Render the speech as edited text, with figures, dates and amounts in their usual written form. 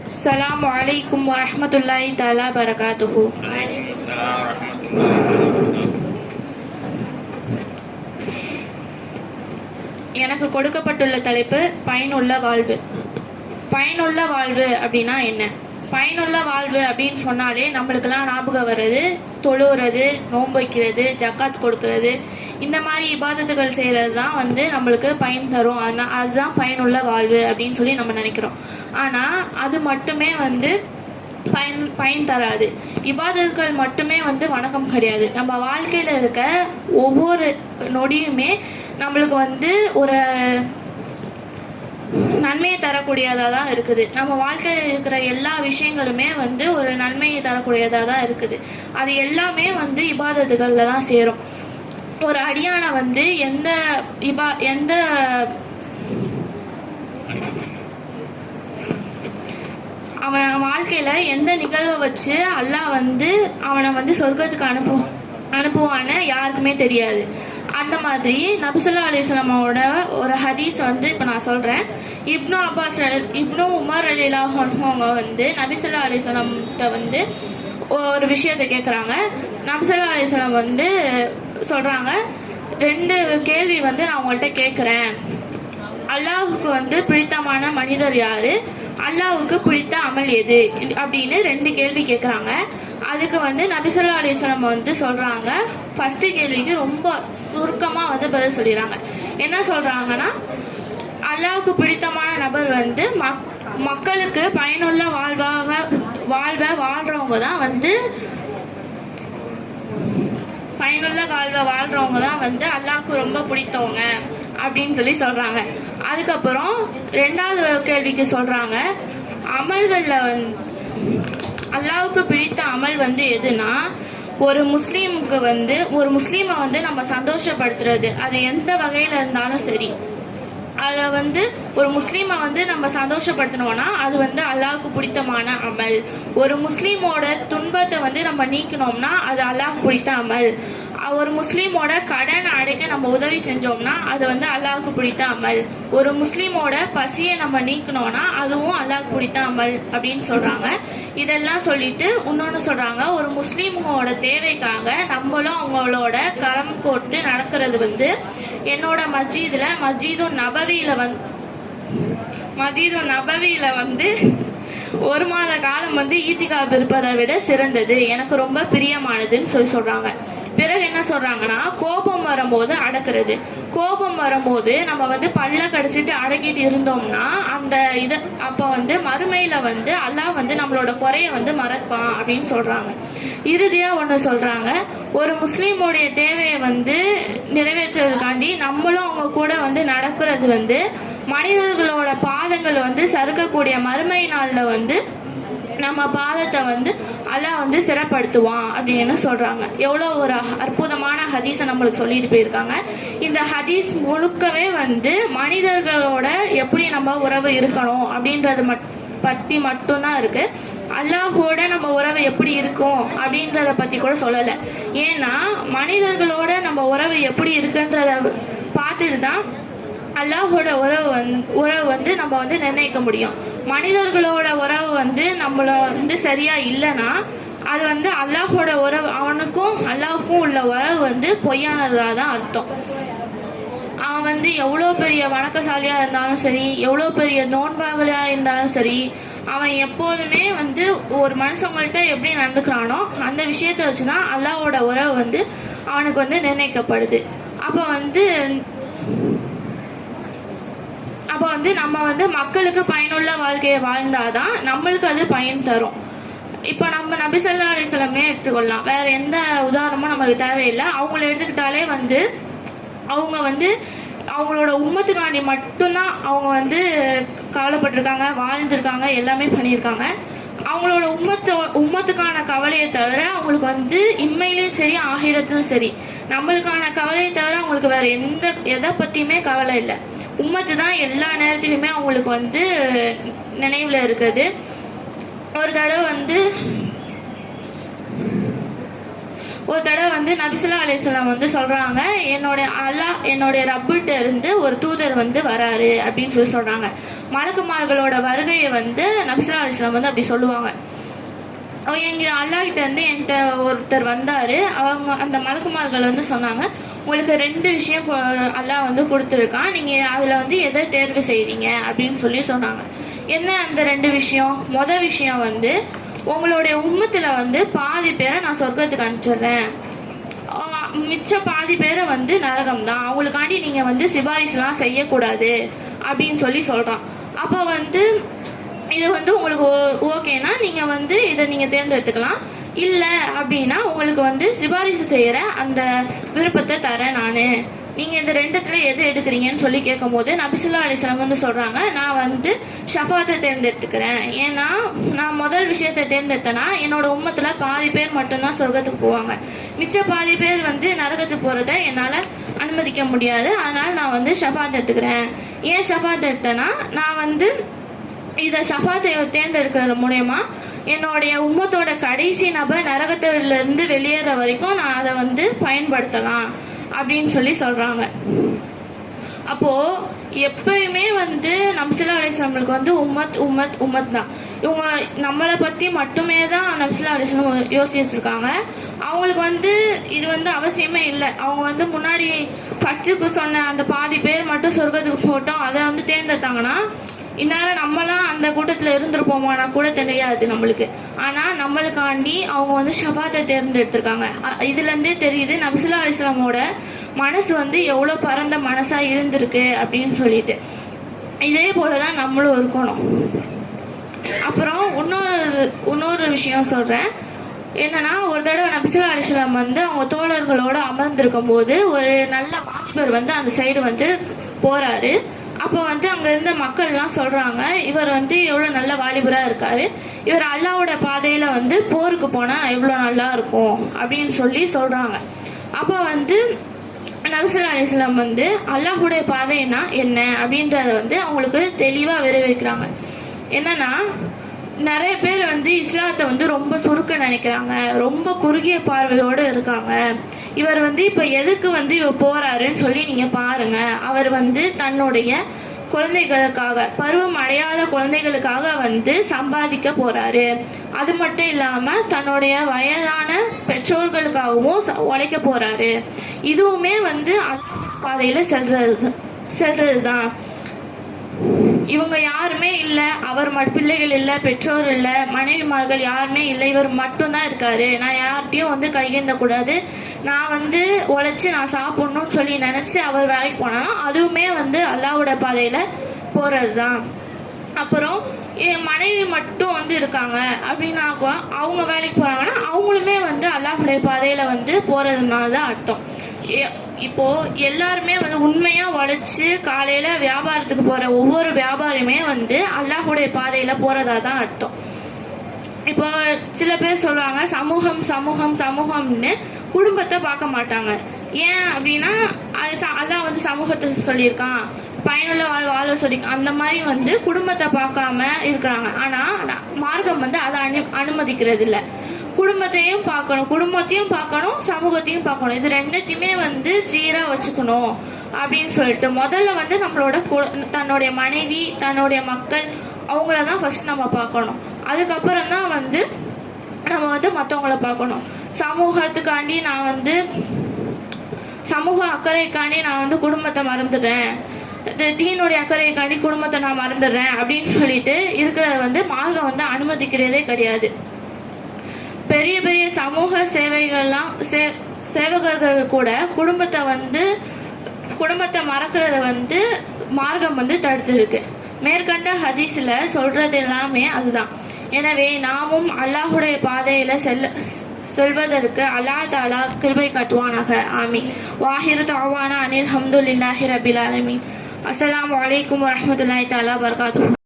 அஸ்ஸலாமு அலைக்கும் வரஹ்மத்துல்லாஹி தஆலா பரகாத்துஹு. எனக்கு கொடுக்கப்பட்டுள்ள தலைப்பு பயனுள்ள வாழ்வு. பயனுள்ள வாழ்வு அப்படின்னா என்ன? பயனுள்ள வாழ்வு அப்படின்னு சொன்னாலே நம்மளுக்கெல்லாம் ஞாபகம் வர்றது தொழுகிறது, நோன்பு வைக்கிறது, ஜக்காத் கொடுக்கறது, இந்த மாதிரி இபாதத்துகள் செய்கிறது தான் நம்மளுக்கு பயன் தரும். அதுதான் பயனுள்ள வாழ்வு அப்படின்னு சொல்லி நம்ம நினைக்கிறோம். ஆனால் அது மட்டுமே பயன் தராது. இபாதத்துகள் மட்டுமே வணக்கம் கிடையாது. நம்ம வாழ்க்கையில் இருக்க ஒவ்வொரு நொடியுமே நம்மளுக்கு ஒரு நன்மையை தரக்கூடியதாக தான் இருக்குது. நம்ம வாழ்க்கையில் இருக்கிற எல்லா விஷயங்களுமே ஒரு நன்மையை தரக்கூடியதாக தான் இருக்குது. அது எல்லாமே இபாதத்துகளில் தான் சேரும். ஒரு அடியானை எந்த அவன் வாழ்க்கையில் எந்த நிகழ்வை வச்சு அல்லாஹ் அவனை சொர்க்கத்துக்கு அனுப்புவான்னு யாருக்குமே தெரியாது. அந்த மாதிரி நபி ஸல்லல்லாஹு அலைஹி வஸல்லமோட ஒரு ஹதீஸ் இப்போ நான் சொல்கிறேன். இப்னு உமர் ரலியல்லாஹு அன்ஹு அவங்க நபி ஸல்லல்லாஹு அலைஹி வஸல்லம்கிட்ட ஒரு விஷயத்தை கேட்குறாங்க. நபி ஸல்லல்லாஹு அலைஹி வஸல்லம் சொல்கிறாங்க, 2 கேள்வி நான் உங்கள்கிட்ட கேட்குறேன். அல்லாஹுக்கு பிடித்தமான மனிதர் யார், அல்லாஹுக்கு பிடித்த அமல் எது அப்படின்னு 2 கேள்வி கேட்குறாங்க. அதுக்கு நபி ஸல்லல்லாஹு அலைஹி வஸல்லம் சொல்கிறாங்க, ஃபஸ்ட்டு கேள்விக்கு ரொம்ப சுருக்கமாக பதில் சொல்லிடுறாங்க. என்ன சொல்கிறாங்கன்னா, அல்லாஹுக்கு பிடித்தமான நபர் மக்களுக்கு பயனுள்ள வாழ்றவங்க தான் பயனுள்ள வாழ்றவங்க தான் அல்லாஹ்வுக்கு ரொம்ப பிடித்தவங்க அப்படின்னு சொல்கிறாங்க. அதுக்கப்புறம் 2வது கேள்விக்கு சொல்கிறாங்க, அமல்களில் அல்லாஹ்வுக்கு பிடித்த அமல் எதுனா, ஒரு முஸ்லீமுக்கு ஒரு முஸ்லீமை நம்ம சந்தோஷப்படுத்துறது, அது எந்த வகையில் இருந்தாலும் சரி. அதை ஒரு முஸ்லீமை நம்ம சந்தோஷப்படுத்தணும்னா அது அல்லாஹ்வுக்கு பிடித்தமான அமல். ஒரு முஸ்லீமோட துன்பத்தை நம்ம நீக்கணும்னா அது அல்லாஹ்வுக்கு பிடித்த அமல். ஒரு முஸ்லீமோட கடன் அடைக்க நம்ம உதவி செஞ்சோம்னா அது அல்லாஹ்வுக்கு பிடித்த அமல். ஒரு முஸ்லீமோட பசியை நம்ம நீக்கணும்னா அதுவும் அல்லாஹ்வுக்கு பிடித்த அமல் அப்படின்னு சொல்கிறாங்க. இதெல்லாம் சொல்லிட்டு இன்னொன்று சொல்கிறாங்க, ஒரு முஸ்லீமோட தேவைக்காக நம்மளும் அவங்களோட கரம் கோர்த்து நடக்கிறது என்னோட மஸ்ஜிது நபவியில் 1 மாத காலம் ஈத்திகாப் இருப்பதை விட சிறந்தது, எனக்கு ரொம்ப பிரியமானதுன்னு சொல்கிறாங்க. பிறகு என்ன சொல்கிறாங்கன்னா, கோபம் வரும்போது அடக்கிறது. கோபம் வரும்போது நம்ம பல்ல கடிச்சிட்டு அடக்கிட்டு இருந்தோம்னா அப்போ மறுமையில் அல்லாஹ் நம்மளோட குறைய மறப்பான் அப்படின்னு சொல்கிறாங்க. இறுதியாக ஒன்று சொல்கிறாங்க, ஒரு முஸ்லீமுடைய தேவையை நிறைவேற்றுறதுக்காண்டி நம்மளும் அவங்க கூட நடக்கிறது மனிதர்களோட பாதங்கள் சறுக்கக்கூடிய மறுமை நாளில் நம்ம பாதத்தை அல்லாஹ் சிறப்படுத்துவான் அப்படின்னு சொல்கிறாங்க. எவ்வளோ ஒரு அற்புதமான ஹதீஸை நம்மளுக்கு சொல்லிட்டு போயிருக்காங்க. இந்த ஹதீஸ் முழுக்கவே மனிதர்களோட எப்படி நம்ம உறவு இருக்கணும் அப்படின்றது பற்றி மட்டும்தான் இருக்குது. அல்லாஹோட நம்ம உறவு எப்படி இருக்கும் அப்படின்றத பற்றி கூட சொல்லலை. ஏன்னா மனிதர்களோட நம்ம உறவு எப்படி இருக்குன்றத பார்த்துட்டு தான் அல்லாஹோட உறவு நம்ம நிர்ணயிக்க முடியும். மனிதர்களோட உறவு நம்மள சரியா இல்லைன்னா அது அல்லாஹோட உறவு, அவனுக்கும் அல்லாஹுக்கும் உள்ள உறவு பொய்யானதாக தான் அர்த்தம். அவன் எவ்வளோ பெரிய வணக்கசாலியாக இருந்தாலும் சரி, எவ்வளோ பெரிய நோன்பாளியாக இருந்தாலும் சரி, அவன் எப்போதுமே ஒரு மனுஷங்கள்கிட்ட எப்படி நடந்துக்கிறானோ அந்த விஷயத்தை வச்சு தான் அல்லாஹோட உறவு அவனுக்கு நிர்ணயிக்கப்படுது. அப்போ நம்ம மக்களுக்கு பயனுள்ள வாழ்க்கையை வாழ்ந்தாதான் நம்மளுக்கு அது பயன் தரும். இப்போ நம்ம நபி ஸல்லல்லாஹு அலைஹி வஸல்லம் எடுத்துக்கொள்ளலாம், வேற எந்த உதாரணமும் நமக்கு தேவையில்லை. அவங்கள எடுத்துக்கிட்டாலே அவங்க அவங்களோட உம்மத்துக்காண்டி மட்டும்தான் அவங்க கவலைப்பட்டிருக்காங்க, வாழ்ந்துருக்காங்க, எல்லாமே பண்ணியிருக்காங்க. அவங்களோட உம்மத்துக்கான கவலையை தவிர அவங்களுக்கு இம்மையிலையும் சரி ஆகிரத்திலும் சரி நம்மளுக்கான கவலையை தவிர அவங்களுக்கு வேற எதை பற்றியுமே கவலை இல்லை. உம்மத்து தான் எல்லா நேரத்திலுமே அவங்களுக்கு நினைவில் இருக்குது. ஒரு தடவை ஒரு தடவை வந்து நபி ஸல்லல்லாஹு அலைஹி வஸல்லம் வந்து சொல்றாங்க, என்னுடைய ரப்பிட்ட இருந்து ஒரு தூதர் வந்து வராரு அப்படின்னு சொல்லி சொல்றாங்க. மலக்குமார்களோட வருகையை வந்து நபி ஸல்லல்லாஹு அலைஹி வஸல்லம் வந்து அப்படி சொல்லுவாங்க. எங்க அல்லாஹ்கிட்ட இருந்து என்கிட்ட ஒருத்தர் வந்தாரு. அவங்க அந்த மலக்குமார்கள் வந்து சொன்னாங்க, உங்களுக்கு 2 விஷயம் அல்லாஹ் வந்து கொடுத்துருக்கான், நீங்க அதுல வந்து எதை தேர்வு செய்றீங்க அப்படின்னு சொல்லி சொன்னாங்க. என்ன அந்த 2 விஷயம்? மொதல் விஷயம் வந்து, உங்களுடைய உம்மத்துல வந்து பாதி பேரை நான் சொர்க்கத்துக்கு அனுப்பிச்சிடுறேன், மிச்ச பாதி பேரை வந்து நரகம் தான், அவங்களுக்காண்டி நீங்க வந்து சிபாரிசுலாம் செய்யக்கூடாது அப்படின்னு சொல்லி சொல்றான். அப்போ வந்து இது வந்து உங்களுக்கு ஓகேனா நீங்கள் வந்து இதை நீங்கள் தேர்ந்தெடுத்துக்கலாம். இல்லை அப்படின்னா உங்களுக்கு வந்து சிபாரிசு செய்கிற அந்த விருப்பத்தை தரேன் நான், நீங்கள் இந்த 2த்துல எது எடுக்கிறீங்கன்னு சொல்லி கேட்கும்போது நபி ஸல்லல்லாஹு அலைஹி வஸல்லம் வந்து சொல்கிறாங்க, நான் வந்து ஷஃபாத்தை தேர்ந்தெடுத்துக்கிறேன். ஏன்னா நான் முதல் விஷயத்தை தேர்ந்தெடுத்தேன்னா என்னோட உம்மத்தில் பாதி பேர் மட்டும்தான் சொர்க்கத்துக்கு போவாங்க, மிச்ச பாதி பேர் வந்து நரகத்துக்கு போகிறத என்னால் அனுமதிக்க முடியாது. அதனால் நான் வந்து ஷஃபாத் எடுத்துக்கிறேன். ஏன் ஷஃபாத் எடுத்தேன்னா, நான் வந்து இதை ஷஃபாத்தை தேர்ந்தெடுக்கிறது மூலயமா என்னுடைய உம்மத்தோட கடைசி நபர் நரகத்திலிருந்து வெளியேற வரைக்கும் நான் அதை வந்து பயன்படுத்தலாம் அப்படின்னு சொல்லி சொல்கிறாங்க. அப்போது எப்பயுமே வந்து நபி ஸல்லல்லாஹு அலைஹி வஸல்லம் வந்து உம்மத் தான். இவங்க நம்மளை பற்றி மட்டுமே தான் நபி ஸல்லல்லாஹு அலைஹி வஸல்லம் யோசிச்சிருக்காங்க. அவங்களுக்கு வந்து இது வந்து அவசியமே இல்லை. அவங்க வந்து முன்னாடி ஃபஸ்ட்டுக்கு சொன்ன அந்த பாதி பேர் மட்டும் சொர்க்கத்துக்கு போட்டோம் அதை வந்து தேர்ந்தெடுத்தாங்கன்னா இந்நேரம் நம்மளாம் அந்த கூட்டத்தில் இருந்திருப்போமானா கூட தெரியாது நம்மளுக்கு. ஆனால் நம்மளுக்காண்டி அவங்க வந்து ஷஃபாத்தை தேர்ந்தெடுத்திருக்காங்க. இதுலேருந்தே தெரியுது நபி ஸல்லல்லாஹு அலைஹி வஸல்லமோட மனசு வந்து எவ்வளோ பரந்த மனசாக இருந்திருக்கு அப்படின்னு சொல்லிட்டு. இதே போல தான் நம்மளும் இருக்கணும். அப்புறம் இன்னொரு விஷயம் சொல்கிறேன். என்னன்னா, ஒரு தடவை நபி ஸல்லல்லாஹு அலைஹி வஸல்லம் வந்து அவங்க தோழர்களோடு அமர்ந்திருக்கும் போது ஒரு நல்ல வாலிபர் வந்து அந்த சைடு வந்து போகிறாரு. அப்போ வந்து அங்கே இருந்த மக்கள்லாம் சொல்கிறாங்க, இவர் வந்து எவ்வளோ நல்ல வாலிபராக இருக்கார், இவர் அல்லாஹ்வோட பாதையில் வந்து போருக்கு போனால் எவ்வளோ நல்லா இருக்கும் அப்படின்னு சொல்லி சொல்கிறாங்க. அப்போ வந்து நபி ஸல்லல்லாஹு அலைஹி வஸல்லம் வந்து அல்லாஹ்வுடைய பாதைன்னா என்ன அப்படின்றத வந்து அவங்களுக்கு தெளிவாக விரைவிக்கிறாங்க. என்னன்னா, நிறைய பேர் வந்து இஸ்லாத்தை வந்து ரொம்ப சுருக்க நினைக்கிறாங்க, ரொம்ப குறுகிய பார்வையோடு இருக்காங்க. இவர் வந்து இப்போ எதுக்கு வந்து இவர் போறாருன்னு சொல்லி நீங்கள் பாருங்க. அவர் வந்து தன்னுடைய குழந்தைகளுக்காக, பருவம் அடையாத குழந்தைகளுக்காக வந்து சம்பாதிக்க போறாரு. அது மட்டும் இல்லாமல் தன்னுடைய வயதான பெற்றோர்களுக்காகவும் உழைக்க போறாரு. இதுவுமே வந்து பாதையில் செல்றது தான். இவங்க யாருமே இல்லை, அவர் பிள்ளைகள் இல்லை, பெற்றோர் இல்லை, மனைவிமார்கள் யாருமே இல்லை, இவர் மட்டும்தான் இருக்காரு. நான் யார்கிட்டையும் வந்து கையேந்தக்கூடாது, நான் வந்து உழைச்சி நான் சாப்பிட்ணுன்னு சொல்லி நினச்சி அவர் வேலைக்கு போனாலும் அதுவுமே வந்து அல்லாஹ்வோட பாதையில் போகிறது தான். அப்புறம் என் மனைவி மட்டும் வந்து இருக்காங்க அப்படின்னா அவங்க வேலைக்கு போகிறாங்கன்னா அவங்களுமே வந்து அல்லாஹ்வுடைய பாதையில் வந்து போகிறதுனால தான் அர்த்தம். இப்போ எல்லாருமே வந்து உண்மையா உழைச்சு காலையில வியாபாரத்துக்கு போற ஒவ்வொரு வியாபாரியுமே வந்து அல்லாஹ்வுடைய பாதையில போறதா தான் அர்த்தம். இப்போ சில பேர் சொல்லுவாங்க சமூகம் சமூகம் சமூகம்னு, குடும்பத்தை பார்க்க மாட்டாங்க. ஏன் அப்படின்னா அல்லாஹ் வந்து சமூகத்தை சொல்லியிருக்கான், பயனுள்ள வாழ சொல்லியிருக்கான், அந்த மாதிரி வந்து குடும்பத்தை பார்க்காம இருக்கிறாங்க. ஆனா மார்க்கம் வந்து அதை அனுமதிக்கிறது இல்லை. குடும்பத்தையும் பார்க்கணும், சமூகத்தையும் பார்க்கணும். இது 2த்தையுமே வந்து சீராக வச்சுக்கணும் அப்படின்னு சொல்லிட்டு முதல்ல வந்து நம்மளோட தன்னுடைய மனைவி, தன்னுடைய மக்கள், அவங்கள தான் ஃபர்ஸ்ட் நம்ம பார்க்கணும். அதுக்கப்புறம் தான் வந்து நம்ம வந்து மற்றவங்கள பார்க்கணும். சமூகத்துக்காண்டி நான் வந்து சமூக அக்கறைக்காண்டி நான் வந்து குடும்பத்தை மறந்துடுறேன், தீனுடைய அக்கறைக்காண்டி குடும்பத்தை நான் மறந்துடுறேன் அப்படின்னு சொல்லிட்டு இருக்கிறத வந்து மார்க்கம் வந்து அனுமதிக்கிறதே கிடையாது. பெரிய பெரிய சமூக சேவகர்கள் கூட குடும்பத்தை மறக்கிறத வந்து மார்க்கம் வந்து தடுத்துருக்கு. மேற்கண்ட ஹதீஸில் சொல்றது எல்லாமே அதுதான். எனவே நாமும் அல்லாஹ்வுடைய பாதையில் செல்வதற்கு அல்லாஹ் தஆலா கிருபை காட்டுவானாக. ஆமீன். வாஹிரு தஅவானா அனில் ஹம்துலில்லாஹி ரபில் ஆலமீன். அஸ்ஸலாமு அலைக்கும் வரஹ்மத்துல்லாஹி தஆலா வபரகாத்துஹு.